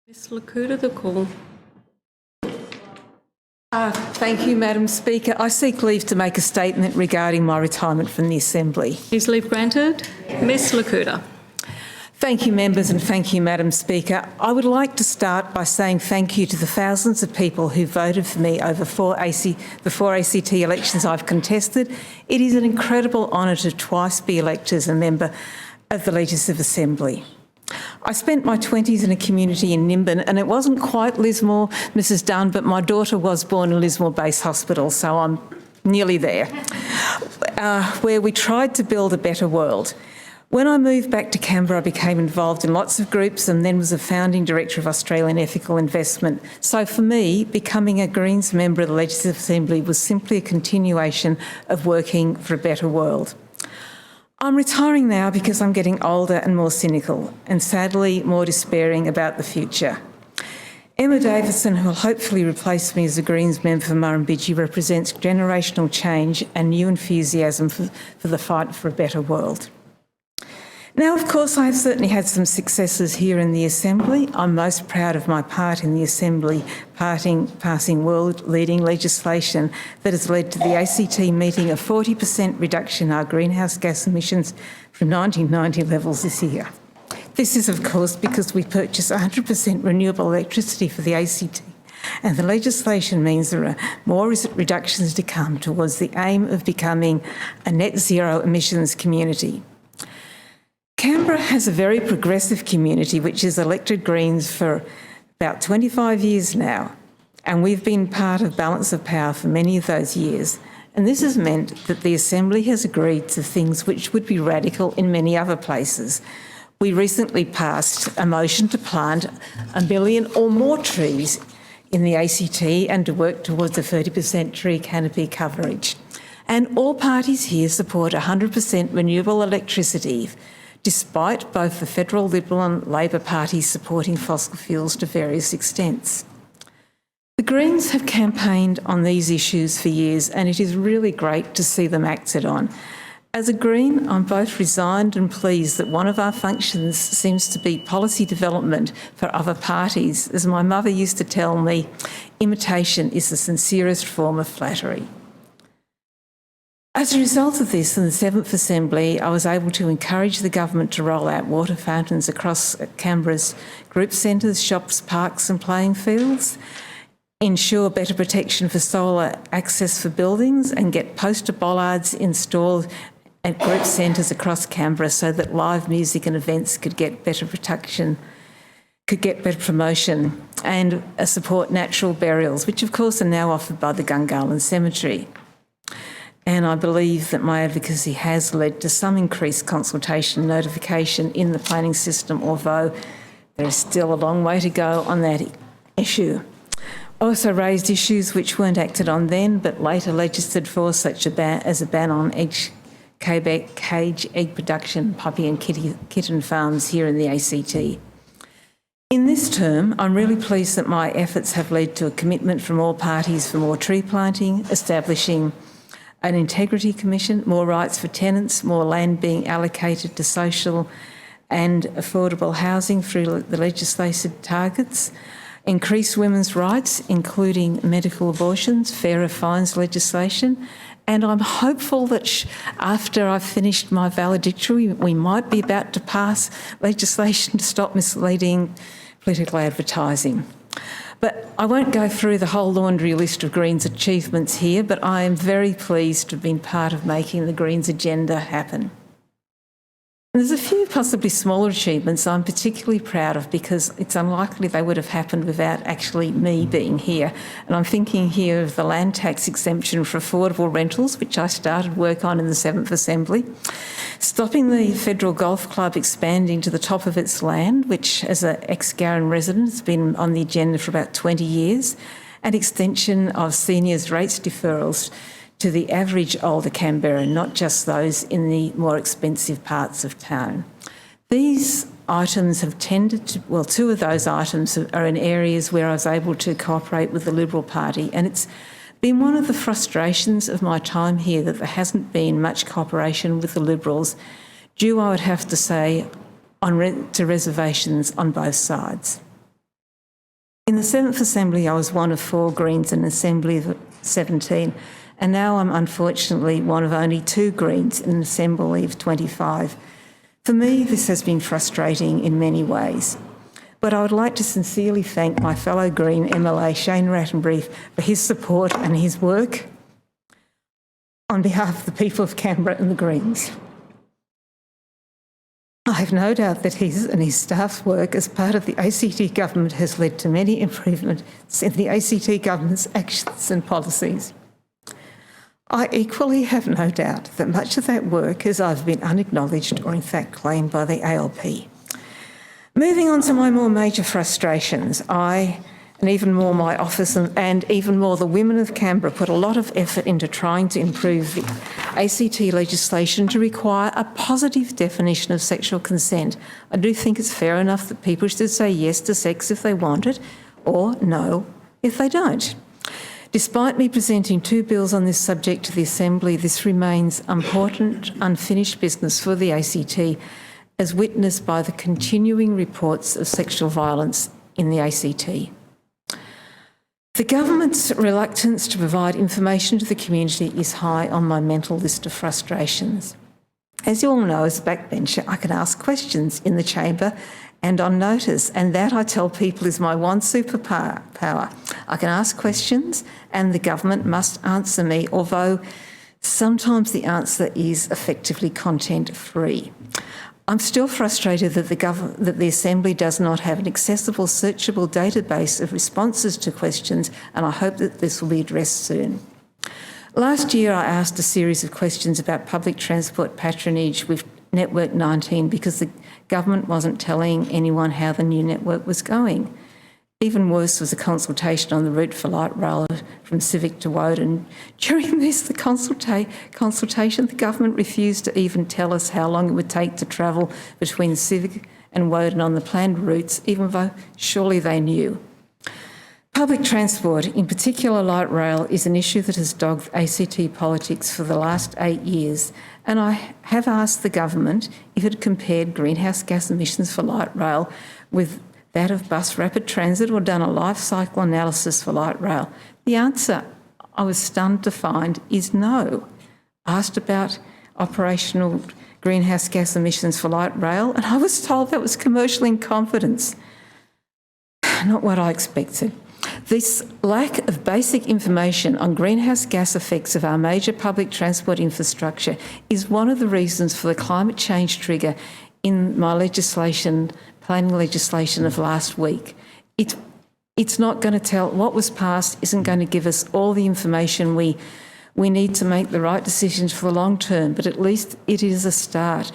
Ms Lakuta, the call. Thank you, Madam Speaker. I seek leave to make a statement regarding my retirement from the Assembly. Is leave granted? Ms Lakuta. Thank you, members, and thank you, Madam Speaker. I would like to start by saying thank you to the thousands of people who voted for me over the four ACT elections I've contested. It is an incredible honour to twice be elected as a member of the Legislative Assembly. I spent my 20s in a community in Nimbin, and it wasn't quite Lismore, Mrs Dunn, but my daughter was born in Lismore Base Hospital, so I'm nearly there, where we tried to build a better world. When I moved back to Canberra, I became involved in lots of groups and then was a founding director of Australian Ethical Investment. So for me, becoming a Greens member of the Legislative Assembly was simply a continuation of working for a better world. I'm retiring now because I'm getting older and more cynical and sadly more despairing about the future. Emma Davison, who will hopefully replace me as a Greens member for Murrumbidgee, represents generational change and new enthusiasm for the fight for a better world. Now, of course, I have certainly had some successes here in the Assembly. I'm most proud of my part in the Assembly passing world-leading legislation that has led to the ACT meeting a 40% reduction in our greenhouse gas emissions from 1990 levels this year. This is, of course, because we purchase 100% renewable electricity for the ACT, and the legislation means there are more reductions to come towards the aim of becoming a net zero emissions community. Canberra has a very progressive community which has elected Greens for about 25 years now, and we've been part of balance of power for many of those years. And this has meant that the Assembly has agreed to things which would be radical in many other places. We recently passed a motion to plant 1 million or more trees in the ACT and to work towards a 30% tree canopy coverage. And all parties here support 100% renewable electricity, despite both the federal Liberal and Labor parties supporting fossil fuels to various extents. The Greens have campaigned on these issues for years, and it is really great to see them acted on. As a Green, I'm both resigned and pleased that one of our functions seems to be policy development for other parties. As my mother used to tell me, imitation is the sincerest form of flattery. As a result of this, in the 7th Assembly, I was able to encourage the government to roll out water fountains across Canberra's group centres, shops, parks and playing fields, ensure better protection for solar access for buildings and get poster bollards installed at group centres across Canberra so that live music and events could get better protection, could get better promotion, and support natural burials, which of course are now offered by the Gungahlin Cemetery. And I believe that my advocacy has led to some increased consultation and notification in the planning system, although there is still a long way to go on that issue. I also raised issues which weren't acted on then, but later legislated for, such as a ban on cage egg production, puppy and kitten farms here in the ACT. In this term, I'm really pleased that my efforts have led to a commitment from all parties for more tree planting, establishing an integrity commission, more rights for tenants, more land being allocated to social and affordable housing through the legislative targets, increased women's rights, including medical abortions, fairer fines legislation, and I'm hopeful that after I've finished my valedictory, we might be about to pass legislation to stop misleading political advertising. But I won't go through the whole laundry list of Greens achievements here, but I am very pleased to have been part of making the Greens agenda happen. And there's a few possibly smaller achievements I'm particularly proud of because it's unlikely they would have happened without actually me being here. And I'm thinking here of the land tax exemption for affordable rentals, which I started work on in the 7th Assembly, stopping the Federal Golf Club expanding to the top of its land, which as an ex-Garran resident has been on the agenda for about 20 years, and extension of seniors' rates deferrals to the average older Canberran, not just those in the more expensive parts of town. These items have tended to, well, two of those items are in areas where I was able to cooperate with the Liberal Party, and it's been one of the frustrations of my time here that there hasn't been much cooperation with the Liberals, due, I would have to say, to reservations on both sides. In the 7th Assembly, I was one of 4 Greens in an Assembly of 17, and now I'm unfortunately one of only 2 Greens in an Assembly of 25. For me, this has been frustrating in many ways. But I would like to sincerely thank my fellow Green MLA, Shane Rattenbury, for his support and his work on behalf of the people of Canberra and the Greens. I have no doubt that his and his staff's work as part of the ACT government has led to many improvements in the ACT government's actions and policies. I equally have no doubt that much of that work has either been unacknowledged or in fact claimed by the ALP. Moving on to my more major frustrations, I, and even more my office and even more the women of Canberra, put a lot of effort into trying to improve the ACT legislation to require a positive definition of sexual consent. I do think it's fair enough that people should say yes to sex if they want it, or no if they don't. Despite me presenting 2 bills on this subject to the Assembly, this remains important, unfinished business for the ACT, as witnessed by the continuing reports of sexual violence in the ACT. The government's reluctance to provide information to the community is high on my mental list of frustrations. As you all know, as a backbencher, I can ask questions in the chamber and on notice, and that, I tell people, is my one superpower. I can ask questions and the government must answer me, although sometimes the answer is effectively content-free. I'm still frustrated that the Assembly does not have an accessible, searchable database of responses to questions, and I hope that this will be addressed soon. Last year, I asked a series of questions about public transport patronage with Network 19 because the government wasn't telling anyone how the new network was going. Even worse was a consultation on the route for light rail from Civic to Woden. During the consultation, the government refused to even tell us how long it would take to travel between Civic and Woden on the planned routes, even though surely they knew. Public transport, in particular light rail, is an issue that has dogged ACT politics for the last 8 years, and I have asked the government if it compared greenhouse gas emissions for light rail with that of bus rapid transit or done a life cycle analysis for light rail. The answer, I was stunned to find, is no. Asked about operational greenhouse gas emissions for light rail, and I was told that was commercial in confidence. Not what I expected. This lack of basic information on greenhouse gas effects of our major public transport infrastructure is one of the reasons for the climate change trigger in my planning legislation of last week. It's not going to tell what was passed, isn't going to give us all the information we need to make the right decisions for the long term, but at least it is a start.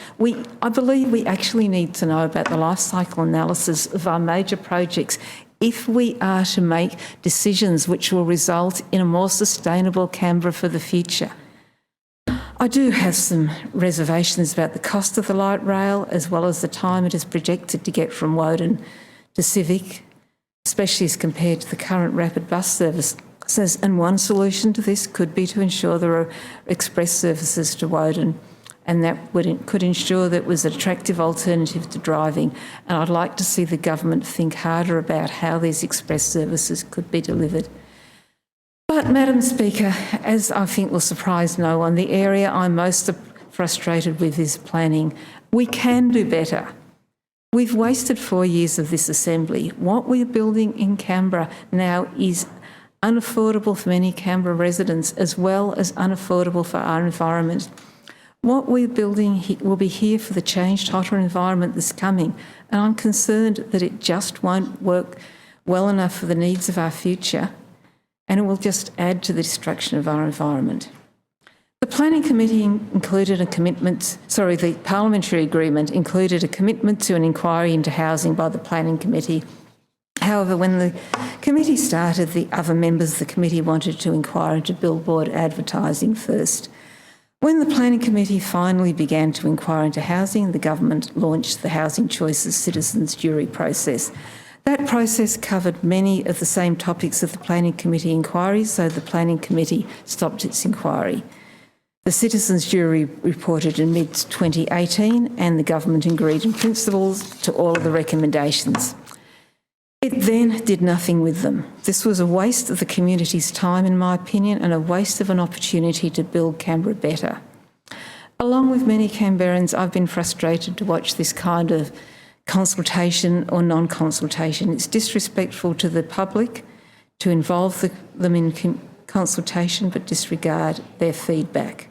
I believe we actually need to know about the life cycle analysis of our major projects if we are to make decisions which will result in a more sustainable Canberra for the future. I do have some reservations about the cost of the light rail, as well as the time it is projected to get from Woden to Civic, especially as compared to the current rapid bus services. And one solution to this could be to ensure there are express services to Woden, and that could ensure that it was an attractive alternative to driving. And I'd like to see the government think harder about how these express services could be delivered. But, Madam Speaker, as I think will surprise no one, the area I'm most frustrated with is planning. We can do better. We've wasted 4 years of this Assembly. What we're building in Canberra now is unaffordable for many Canberra residents, as well as unaffordable for our environment. What we're building will be here for the changed, hotter environment that's coming, and I'm concerned that it just won't work well enough for the needs of our future, and it will just add to the destruction of our environment. The Planning Committee included a commitment, the Parliamentary Agreement included a commitment to an inquiry into housing by the Planning Committee. However, when the committee started, the other members of the committee wanted to inquire into billboard advertising first. When the Planning Committee finally began to inquire into housing, the government launched the Housing Choices Citizens Jury process. That process covered many of the same topics of the Planning Committee inquiry, so the Planning Committee stopped its inquiry. The Citizens Jury reported in mid-2018 and the government agreed in principle to all of the recommendations. It then did nothing with them. This was a waste of the community's time, in my opinion, and a waste of an opportunity to build Canberra better. Along with many Canberrans, I've been frustrated to watch this kind of consultation or non-consultation. It's disrespectful to the public to involve them in consultation but disregard their feedback.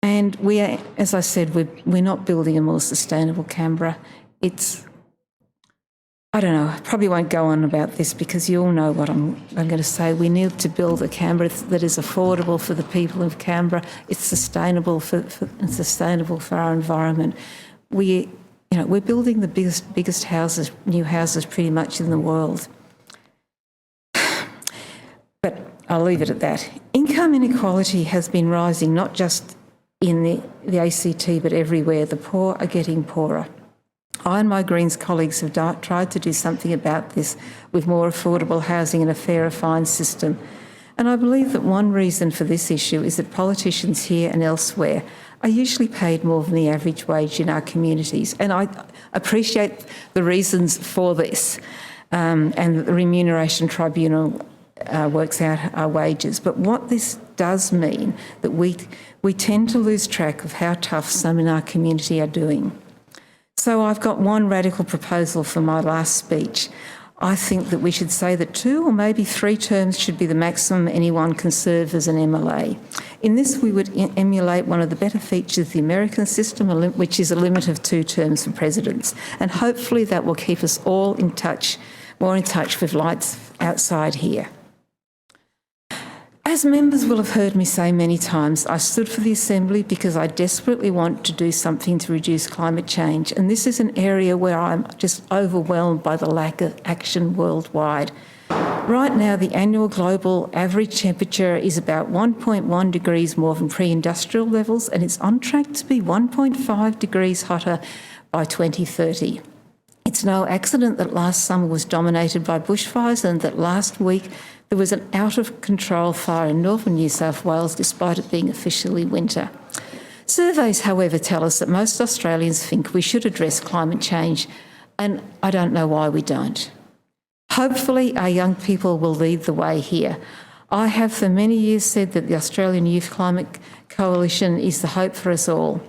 And we are, as I said, we're not building a more sustainable Canberra. I don't know, I probably won't go on about this because you all know what I'm going to say. We need to build a Canberra that is affordable for the people of Canberra. It's sustainable for our environment. We're building the biggest houses, new houses pretty much in the world. But I'll leave it at that. Income inequality has been rising, not just in the ACT, but everywhere. The poor are getting poorer. I and my Greens colleagues have tried to do something about this with more affordable housing and a fairer fine system. And I believe that one reason for this issue is that politicians here and elsewhere are usually paid more than the average wage in our communities. And I appreciate the reasons for this, and the Remuneration Tribunal works out our wages. But what this does mean that we tend to lose track of how tough some in our community are doing. So I've got one radical proposal for my last speech. I think that we should say that 2 or maybe 3 terms should be the maximum anyone can serve as an MLA. In this, we would emulate one of the better features of the American system, which is a limit of 2 terms for presidents. And hopefully that will keep us all in touch, more in touch with lights outside here. As members will have heard me say many times, I stood for the Assembly because I desperately want to do something to reduce climate change, and this is an area where I'm just overwhelmed by the lack of action worldwide. Right now, the annual global average temperature is about 1.1 degrees more than pre-industrial levels, and it's on track to be 1.5 degrees hotter by 2030. It's no accident that last summer was dominated by bushfires and that last week there was an out-of-control fire in northern New South Wales despite it being officially winter. Surveys, however, tell us that most Australians think we should address climate change, and I don't know why we don't. Hopefully our young people will lead the way here. I have for many years said that the Australian Youth Climate Coalition is the hope for us all,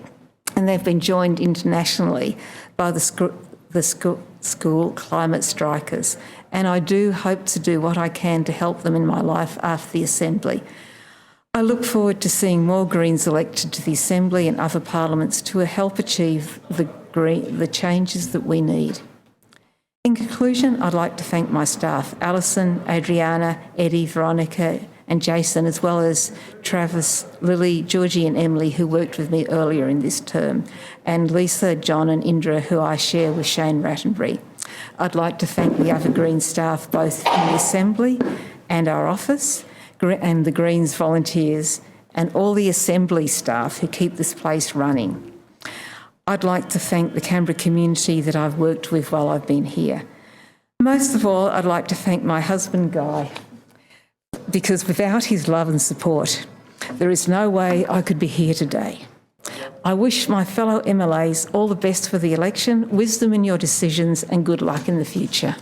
and they've been joined internationally by the school climate strikers, and I do hope to do what I can to help them in my life after the Assembly. I look forward to seeing more Greens elected to the Assembly and other parliaments to help achieve the changes that we need. In conclusion, I'd like to thank my staff, Alison, Adriana, Eddie, Veronica and Jason, as well as Travis, Lily, Georgie and Emily, who worked with me earlier in this term, and Lisa, John and Indra, who I share with Shane Rattenbury. I'd like to thank the other Green staff, both in the Assembly and our office, and the Greens volunteers, and all the Assembly staff who keep this place running. I'd like to thank the Canberra community that I've worked with while I've been here. Most of all, I'd like to thank my husband, Guy, because without his love and support, there is no way I could be here today. I wish my fellow MLAs all the best for the election, wisdom in your decisions, and good luck in the future.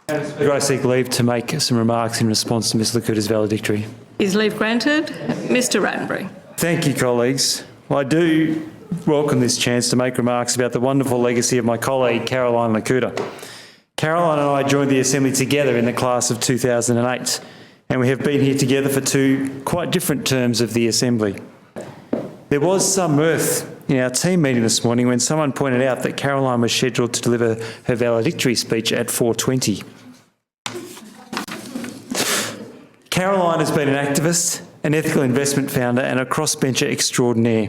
I seek leave to make some remarks in response to Ms Lakuta's valedictory. Is leave granted? Mr Rattenbury. Thank you, colleagues. Well, I do welcome this chance to make remarks about the wonderful legacy of my colleague, Caroline Lakuta. Caroline and I joined the Assembly together in the class of 2008, and we have been here together for 2 quite different terms of the Assembly. There was some mirth in our team meeting this morning when someone pointed out that Caroline was scheduled to deliver her valedictory speech at 4:20. Caroline has been an activist, an ethical investment founder and a crossbencher extraordinaire,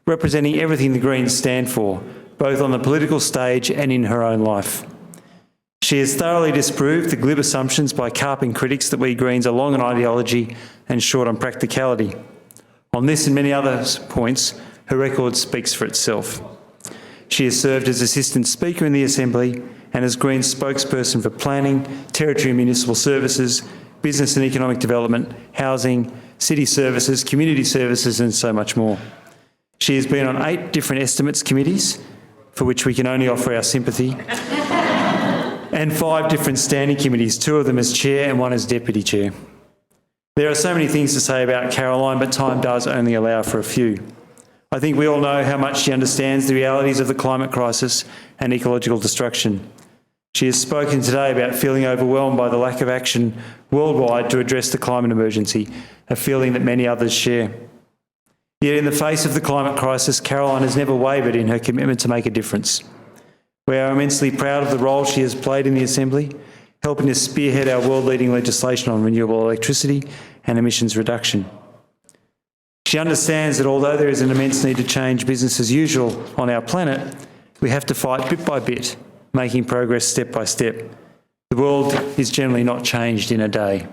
representing everything the Greens stand for, both on the political stage and in her own life. She has thoroughly disproved the glib assumptions by carping critics that we Greens are long on ideology and short on practicality. On this and many other points, her record speaks for itself. She has served as Assistant Speaker in the Assembly and as Greens spokesperson for planning, territory and municipal services, business and economic development, housing, city services, community services and so much more. She has been on 8 different estimates committees, for which we can only offer our sympathy, and 5 different standing committees, 2 of them as chair and 1 as deputy chair. There are so many things to say about Caroline, but time does only allow for a few. I think we all know how much she understands the realities of the climate crisis and ecological destruction. She has spoken today about feeling overwhelmed by the lack of action worldwide to address the climate emergency, a feeling that many others share. Yet in the face of the climate crisis, Caroline has never wavered in her commitment to make a difference. We are immensely proud of the role she has played in the Assembly, helping to spearhead our world-leading legislation on renewable electricity and emissions reduction. She understands that although there is an immense need to change business as usual on our planet, we have to fight bit by bit, making progress step by step. The world is generally not changed in a day.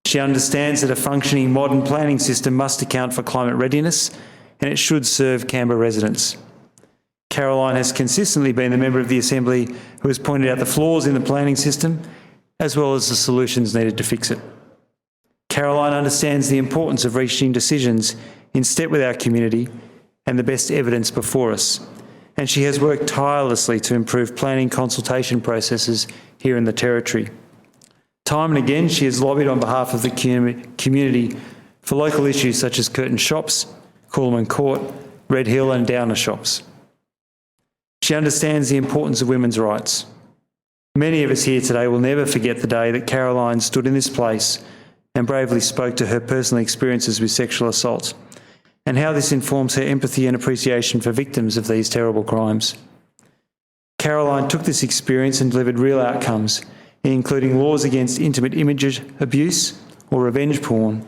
She understands that a functioning modern planning system must account for climate readiness, and it should serve Canberra residents. Caroline has consistently been the member of the Assembly who has pointed out the flaws in the planning system, as well as the solutions needed to fix it. Caroline understands the importance of reaching decisions in step with our community and the best evidence before us, and she has worked tirelessly to improve planning consultation processes here in the Territory. Time and again, she has lobbied on behalf of the community for local issues such as Curtin Shops, Coolman Court, Red Hill and Downer Shops. She understands the importance of women's rights. Many of us here today will never forget the day that Caroline stood in this place and bravely spoke to her personal experiences with sexual assault, and how this informs her empathy and appreciation for victims of these terrible crimes. Caroline took this experience and delivered real outcomes, including laws against intimate image abuse or revenge porn,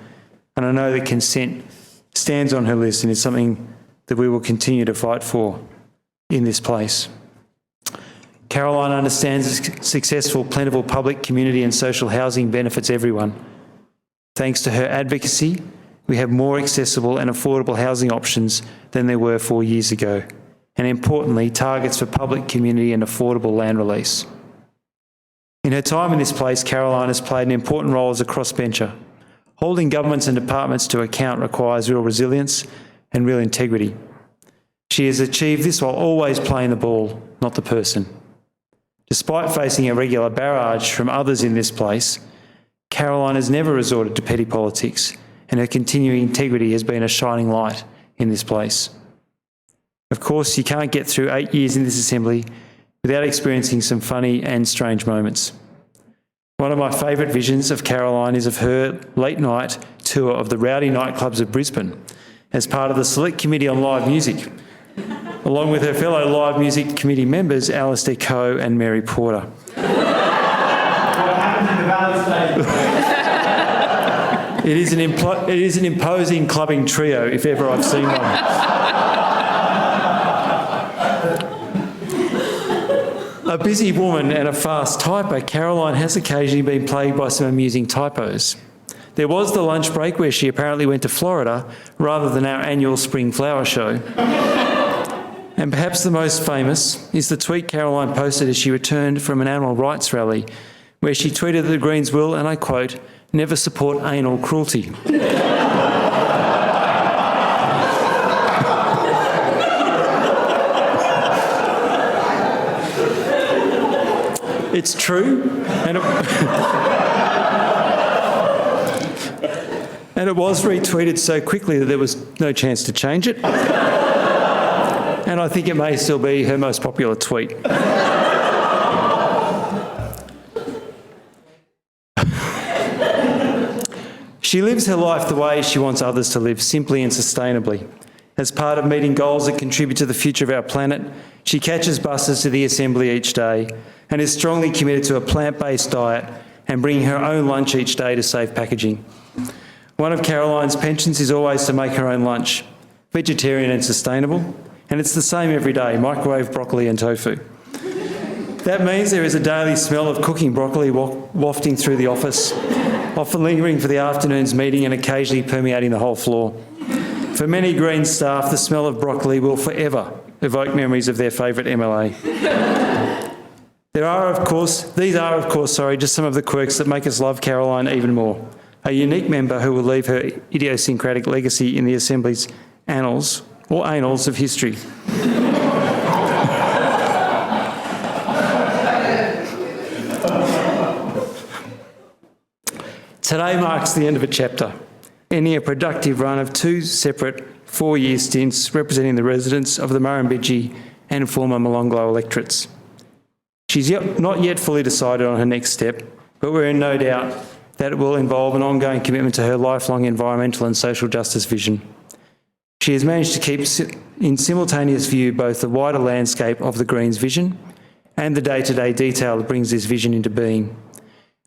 and I know that consent stands on her list and is something that we will continue to fight for in this place. Caroline understands that successful, plentiful public, community and social housing benefits everyone. Thanks to her advocacy, we have more accessible and affordable housing options than there were 4 years ago, and importantly, targets for public, community and affordable land release. In her time in this place, Caroline has played an important role as a crossbencher. Holding governments and departments to account requires real resilience and real integrity. She has achieved this while always playing the ball, not the person. Despite facing a regular barrage from others in this place, Caroline has never resorted to petty politics, and her continuing integrity has been a shining light in this place. Of course, you can't get through 8 years in this Assembly without experiencing some funny and strange moments. One of my favourite visions of Caroline is of her late night tour of the rowdy nightclubs of Brisbane as part of the Select Committee on Live Music, along with her fellow Live Music Committee members Alistair Coe and Mary Porter. It is an imposing clubbing trio, if ever I've seen one. A busy woman and a fast typer, Caroline has occasionally been plagued by some amusing typos. There was the lunch break where she apparently went to Florida rather than our annual spring flower show. And perhaps the most famous is the tweet Caroline posted as she returned from an animal rights rally, where she tweeted that the Greens will, and I quote, "never support anal cruelty." It's true, and it was retweeted so quickly that there was no chance to change it. And I think it may still be her most popular tweet. She lives her life the way she wants others to live, simply and sustainably. As part of meeting goals that contribute to the future of our planet, she catches buses to the Assembly each day and is strongly committed to a plant-based diet and bringing her own lunch each day to save packaging. One of Caroline's penchants is always to make her own lunch, vegetarian and sustainable, and it's the same every day, microwave broccoli and tofu. That means there is a daily smell of cooking broccoli wafting through the office, often lingering for the afternoon's meeting and occasionally permeating the whole floor. For many Greens staff, the smell of broccoli will forever evoke memories of their favourite MLA. These are, of course, just some of the quirks that make us love Caroline even more. a unique member who will leave her idiosyncratic legacy in the Assembly's annals or annals of history. Today marks the end of a chapter, ending a productive run of 2 separate 4-year stints representing the residents of the Murrumbidgee and former Molonglo electorates. She's not yet fully decided on her next step, but we're in no doubt that it will involve an ongoing commitment to her lifelong environmental and social justice vision. She has managed to keep in simultaneous view both the wider landscape of the Greens' vision and the day-to-day detail that brings this vision into being.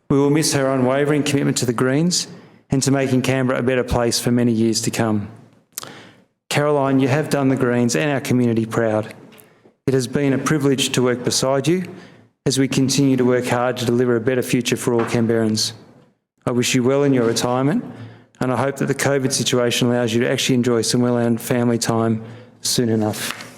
We will miss her unwavering commitment to the Greens and to making Canberra a better place for many years to come. Caroline, you have done the Greens and our community proud. It has been a privilege to work beside you as we continue to work hard to deliver a better future for all Canberrans. I wish you well in your retirement, and I hope that the COVID situation allows you to actually enjoy some well-earned family time soon enough.